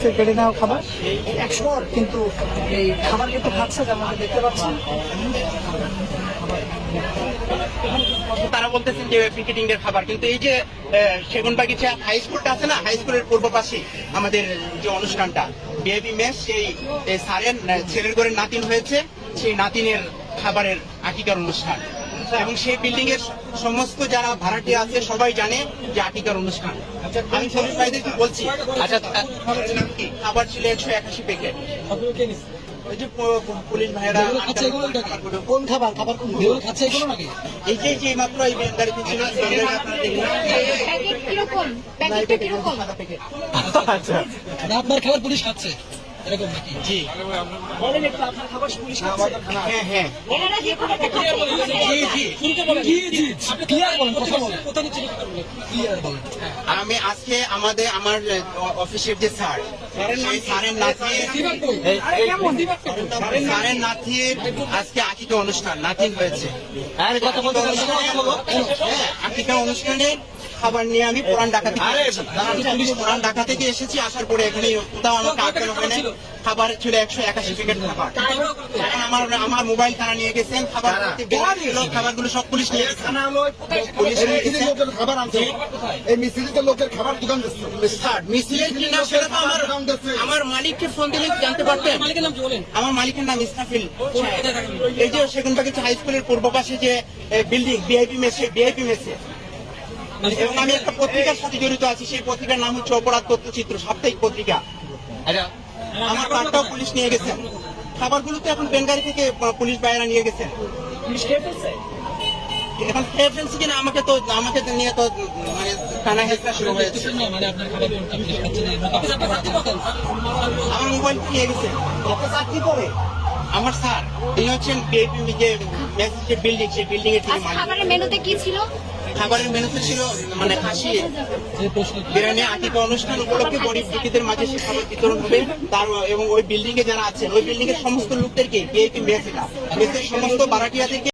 কেটে নেওয়া খাবার 100 কিন্তু এই খাবার কিন্তু খাচ্ছে, যেমন দেখতে পাচ্ছেন। তারা বলতেছেন যে পিকেটিং এর খাবার, কিন্তু এই যে সেগুনবাগিচা হাই স্কুলটা আছে না, হাই স্কুলের পূর্ব পাশে আমাদের যে অনুষ্ঠানটা বেবি মেস, সেই স্যারের ছেলের ঘরের নাতিন হয়েছে, সেই নাতিনের খাবারের আকিকার অনুষ্ঠান, এবং সেই বিল্ডিং এর সমস্ত যারা ভাড়াটিয়া আছে সবাই জানে যে আকিকার অনুষ্ঠান। আমি পুলিশ ভাইদেরকে বলছি, আচ্ছা খাবার ছিল 181 প্যাকেট। ওই যে পুলিশ ভাইরা কোন খাবার খাবার কোন খাচ্ছে এগুলো নাকি? এই যে মাত্র এই গাড়িতে ছিল, সাদা প্যাকেট। আচ্ছা, আপনার খাবার পুলিশ খাচ্ছে এরকম নাকি? জি, বলেন একটু, আপনার খাবার পুলিশ খাচ্ছে? হ্যাঁ হ্যাঁ আমি আজকে আমার অফিসের যে স্যার, সেই স্যারের নাতির আজকে আকিকা অনুষ্ঠান, নাতিন হয়েছে। আকিকা অনুষ্ঠানে খাবার নিয়ে আমি পুরান ঢাকা থেকে এসেছি। আসার পরে এখানে কোথাও আমাকে আটকানো হয় না। খাবার ছিল 181 প্যাকেট খাবার। আমার মোবাইল তারা নিয়ে গেছেন, খাবারগুলো সব পুলিশ নিয়ে গেছেন। আমার মালিককে ফোন দিলে জানতে পারতেন। আমার মালিকের নাম ইসরাফিল। এই যে সেগুনবাগিচা হাই স্কুলের পূর্ব পাশে যে বিল্ডিং বিআইপি মেসে, এবং আমি একটা পত্রিকার সাথে জড়িত আছি। সেই পত্রিকার নাম হচ্ছে অপরাধ তথ্যচিত্র, সাপ্তাহিক পত্রিকা। আমার কার্ডটাও পুলিশ নিয়ে গেছেন। খাবারগুলো তো এখন বেঙ্গালি থেকে পুলিশ বাইরা নিয়ে গেছেন। পুলিশ খেয়ে ফেলছে? এখন খেয়ে ফেলছে কিনা আমাকে নিয়ে তো মানে টানা হেঁচড়া শুরু হয়েছে। আমার মোবাইল নিয়ে গেছে। কি করে? আমার স্যার, তিনি হচ্ছেন বিআইপি যে বিল্ডিং, সেই বিল্ডিং এর থেকে। খাবারের মেনুতে কি ছিল? খাবারের মেনুতে ছিল মানে খাসি বিরিয়ানি। আকিকা অনুষ্ঠান উপলক্ষে গরিব দুঃখীদের মাঝে সে খাবার বিতরণ হবে। তার এবং ওই বিল্ডিং এ যারা আছেন, ওই বিল্ডিং এর সমস্ত লোকদেরকে বিআইপি মেসের সমস্ত ভাড়াটিয়াদেরকে